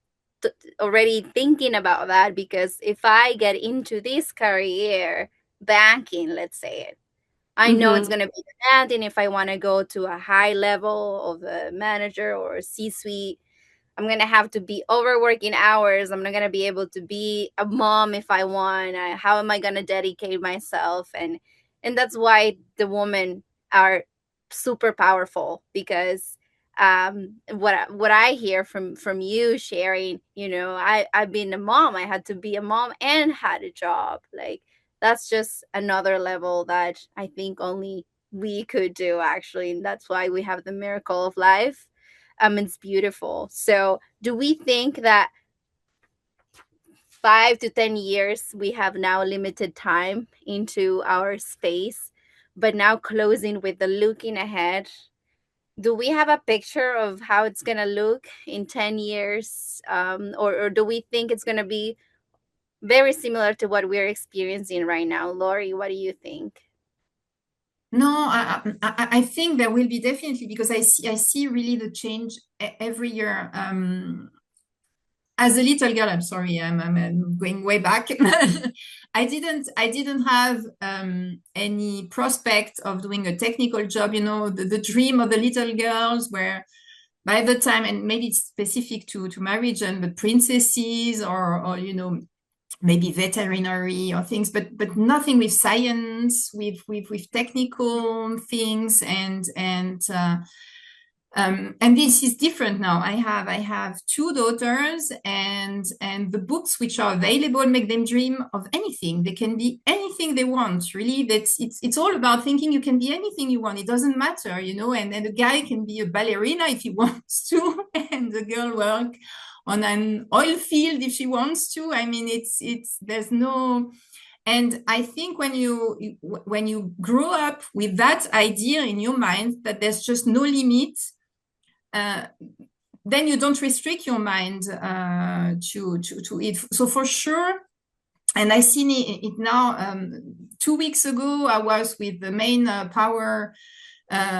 already thinking about that, because if I get into this career, banking, let's say it, I know it's Mm-hmm. going to be demanding. If I want to go to a high level of a manager or a C-suite, I'm gonna have to be overworking hours. I'm not gonna be able to be a mom if I want. How am I gonna dedicate myself? And that's why the women are super powerful, because what I hear from you sharing, I've been a mom. I had to be a mom and had a job. Like, that's just another level that I think only we could do, actually, and that's why we have the miracle of life. It's beautiful. So do we think that 5 to 10 years, we have now limited time into our space, but now closing with the looking ahead, do we have a picture of how it's going to look in 10 years? Or do we think it's going to be very similar to what we're experiencing right now? Lori, what do you think? No, I think there will be definitely, because I see really the change every year. As a little girl, I'm sorry, I'm going way back. I didn't have any prospect of doing a technical job. The dream of the little girls were, by the time, and maybe it's specific to my region, but princesses, or maybe veterinary or things, but nothing with science, with technical things, and this is different now. I have two daughters, and the books which are available make them dream of anything. They can be anything they want. Really, it's all about thinking you can be anything you want. It doesn't matter, And the guy can be a ballerina if he wants to, and the girl work on an oil field if she wants to. I mean, it's there's no. And I think when you grow up with that idea in your mind that there's just no limit, uh, then you don't restrict your mind to it. So for sure, and I seen it now. 2 weeks ago, I was with the main power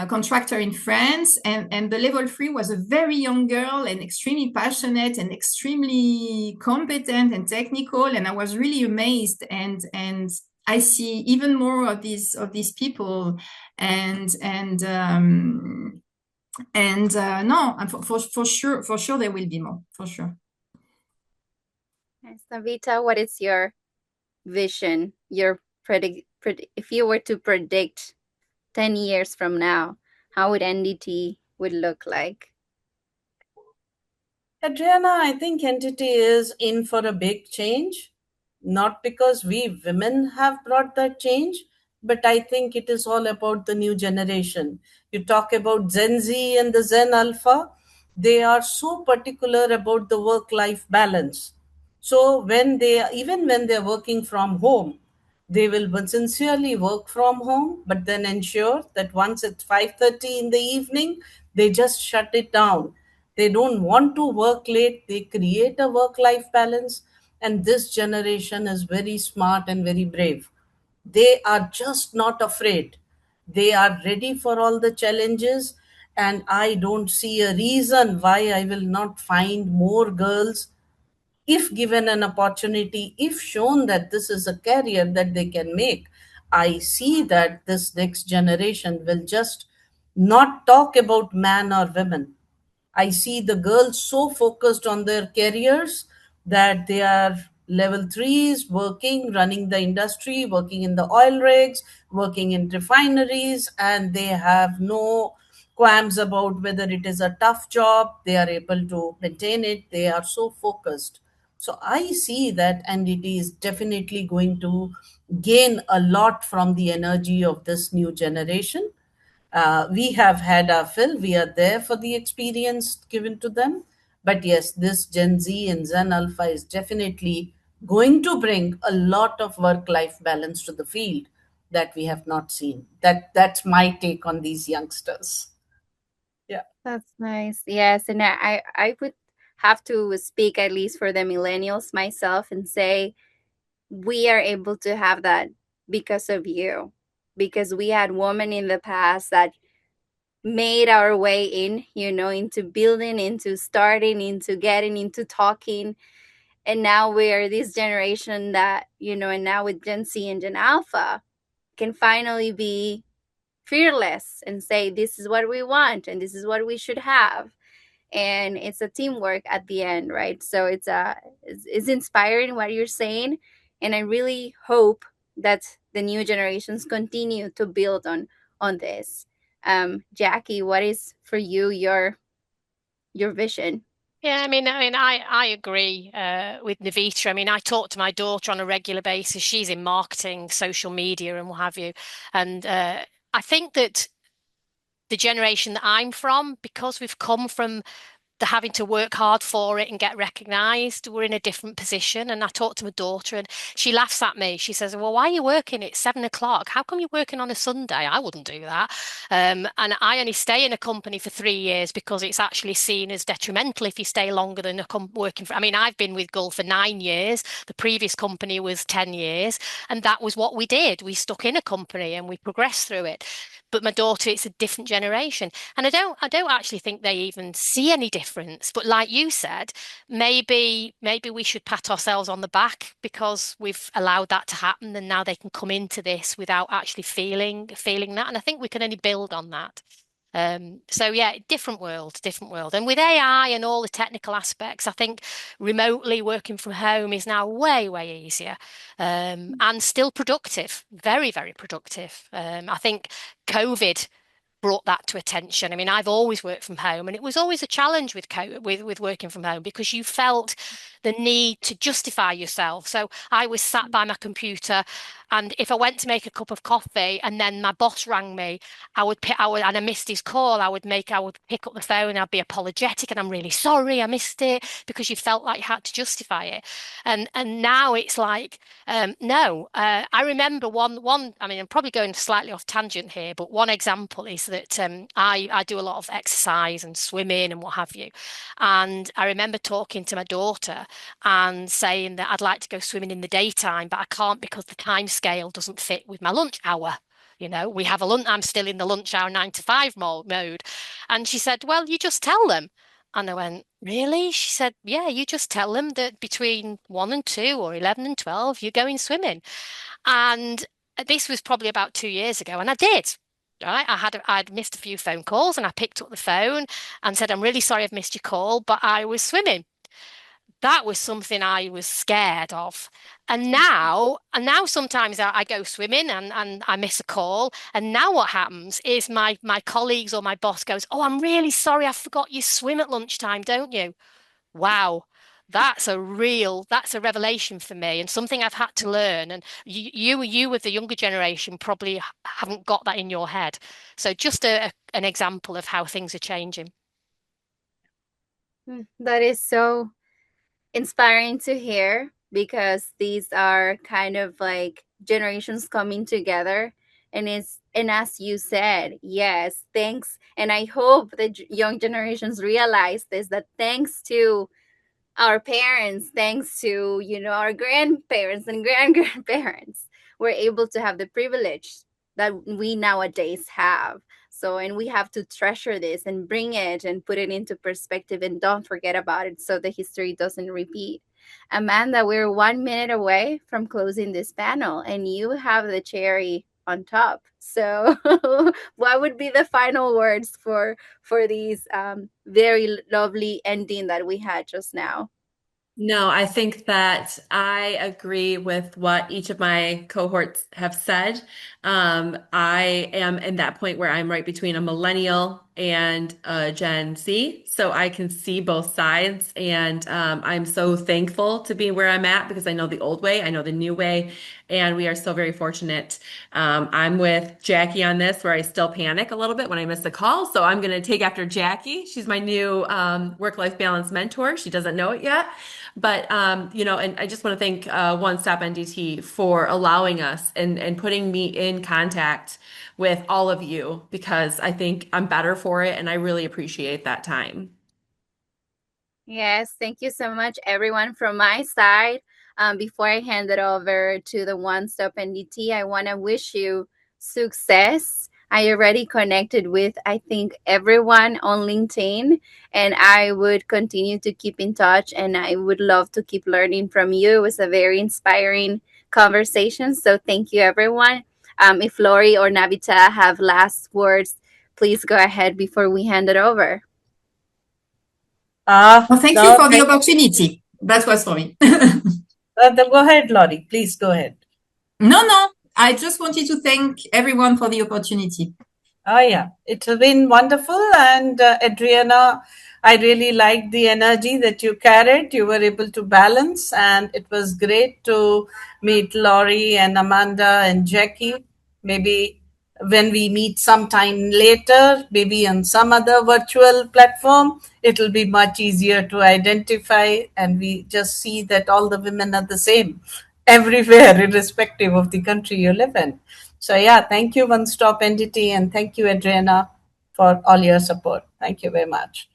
contractor in France, and the level 3 was a very young girl and extremely passionate and extremely competent and technical, and I was really amazed. And I see even more of these people, and no, for sure there will be more, for sure. Yes, Navita, what is your vision? If you were to predict 10 years from now, how would NDT would look like? Adriana, I think entity is in for a big change, not because we women have brought that change, but I think it is all about the new generation. You talk about Gen Z and the Zen Alpha, they are so particular about the work life balance. So even when they're working from home, they will sincerely work from home, but then ensure that once it's 5:30 in the evening, they just shut it down. They don't want to work late. They create a work-life balance, and this generation is very smart and very brave. They are just not afraid. They are ready for all the challenges, and I don't see a reason why I will not find more girls if given an opportunity, if shown that this is a career that they can make, I see that this next generation will just not talk about man or women. I see the girls so focused on their careers that they are level threes, working, running the industry, working in the oil rigs, working in refineries, and they have no qualms about whether it is a tough job. They are able to maintain it. They are so focused. So I see that NDT is definitely going to gain a lot from the energy of this new generation. We have had our fill. We are there for the experience given to them. But yes, this Gen Z and Zen Alpha is definitely going to bring a lot of work-life balance to the field that we have not seen. That's my take on these youngsters. Yeah. That's nice. Yes, and I would have to speak at least for the millennials myself and say we are able to have that because of you, because we had women in the past that made our way in, into building, into starting, into getting, into talking. And now we're this generation that, and now with Gen Z and Gen Alpha can finally be fearless and say, this is what we want and this is what we should have. And it's a teamwork at the end, right? So it's inspiring what you're saying. And I really hope that the new generations continue to build on this. Jackie, what is for you your vision? Yeah, I agree with Navita. I mean, I talk to my daughter on a regular basis. She's in marketing, social media, and what have you. And I think that the generation that I'm from, because we've come from the having to work hard for it and get recognized, we're in a different position. And I talked to my daughter and she laughs at me. She says, well, why are you working at 7 o'clock? How come you're working on a Sunday? I wouldn't do that. And I only stay in a company for 3 years because it's actually seen as detrimental if you stay longer than working for. I mean, I've been with Gull for 9 years. The previous company was 10 years. And that was what we did. We stuck in a company and we progressed through it. But my daughter, it's a different generation. And I don't actually think they even see any difference. But like you said, maybe we should pat ourselves on the back because we've allowed that to happen, and now they can come into this without actually feeling that. And I think we can only build on that. So yeah, different world, different world. And with AI and all the technical aspects, I think remotely working from home is now way, way easier, and still productive, very, very productive. I think COVID brought that to attention. I mean, I've always worked from home, and it was always a challenge with working from home because you felt the need to justify yourself. So I was sat by my computer, and if I went to make a cup of coffee, and then my boss rang me, and I missed his call, I would pick up the phone, and I'd be apologetic, and I'm really sorry I missed it because you felt like you had to justify it. And now it's like, no. I remember one. I mean, I'm probably going slightly off tangent here, but one example is that I do a lot of exercise and swimming and what have you. And I remember talking to my daughter and saying that I'd like to go swimming in the daytime, but I can't because the time scale doesn't fit with my lunch hour. We have a lunch. I'm still in the lunch hour 9 to 5 mode. And she said, well, you just tell them. And I went, really? She said, yeah, you just tell them that between 1 and 2 or 11 and 12, you're going swimming. And this was probably about 2 years ago. And I did. Right. I'd missed a few phone calls and I picked up the phone and said, I'm really sorry I've missed your call, but I was swimming. That was something I was scared of. And now sometimes I go swimming and I miss a call. And now what happens is my colleagues or my boss goes, oh, I'm really sorry. I forgot you swim at lunchtime, don't you? Wow. That's a revelation for me and something I've had to learn. And you with the younger generation probably haven't got that in your head. So just an example of how things are changing. That is so inspiring to hear because these are kind of like generations coming together, and as you said, yes, thanks, and I hope that young generations realize this, that thanks to our parents, thanks to our grandparents and grandparents, we're able to have the privilege that we nowadays have. So, and we have to treasure this and bring it and put it into perspective and don't forget about it so the history doesn't repeat. Amanda, we're 1 minute away from closing this panel, and you have the cherry on top. So, what would be the final words for these very lovely ending that we had just now? No, I think that I agree with what each of my cohorts have said. I am in that point where I'm right between a millennial and a Gen Z, so I can see both sides, and I'm so thankful to be where I'm at because I know the old way, I know the new way, and we are so very fortunate. I'm with Jackie on this, where I still panic a little bit when I miss a call, so I'm going to take after Jackie. She's my new work-life balance mentor. She doesn't know it yet. But and I just want to thank One Stop NDT for allowing us and putting me in contact with all of you because I think I'm better for it and I really appreciate that time. Yes, thank you so much, everyone. From my side, before I hand it over to the One Stop NDT, I want to wish you success. I already connected with, I think, everyone on LinkedIn, and I would continue to keep in touch, and I would love to keep learning from you. It was a very inspiring conversation. So thank you, everyone. If Lori or Navita have last words, please go ahead before we hand it over. Well, thank you No, for the opportunity. That was for me. go ahead, Laurie. Please go ahead. No. I just wanted to thank everyone for the opportunity. Oh, yeah. It's been wonderful. And Adriana, I really liked the energy that you carried. You were able to balance, and it was great to meet Laurie and Amanda and Jackie. Maybe when we meet sometime later, maybe on some other virtual platform, it'll be much easier to identify, and we just see that all the women are the same everywhere, irrespective of the country you live in. So, yeah, thank you, One Stop Entity, and thank you, Adriana, for all your support. Thank you very much.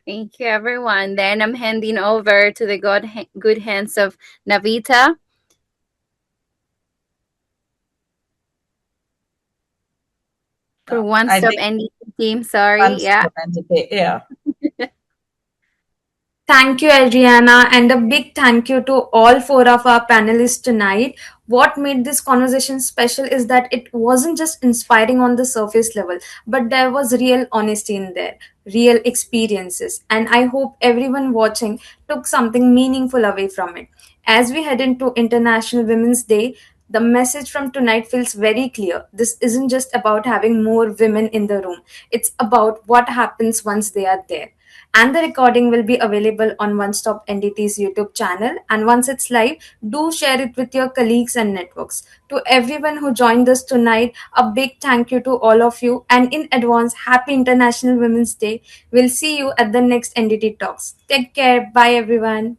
Thank you, everyone. Then I'm handing over to the good hands of Navita. For One I Stop think NDT team, sorry. One Yeah. Stop Entity, yeah. Thank you, Adriana, and a big thank you to all four of our panelists tonight. What made this conversation special is that it wasn't just inspiring on the surface level, but there was real honesty in there, real experiences, and I hope everyone watching took something meaningful away from it. As we head into International Women's Day, the message from tonight feels very clear. This isn't just about having more women in the room, it's about what happens once they are there. And the recording will be available on One Stop NDT's YouTube channel. And once it's live, do share it with your colleagues and networks. To everyone who joined us tonight, a big thank you to all of you. And in advance, happy International Women's Day. We'll see you at the next NDT Talks. Take care. Bye, everyone.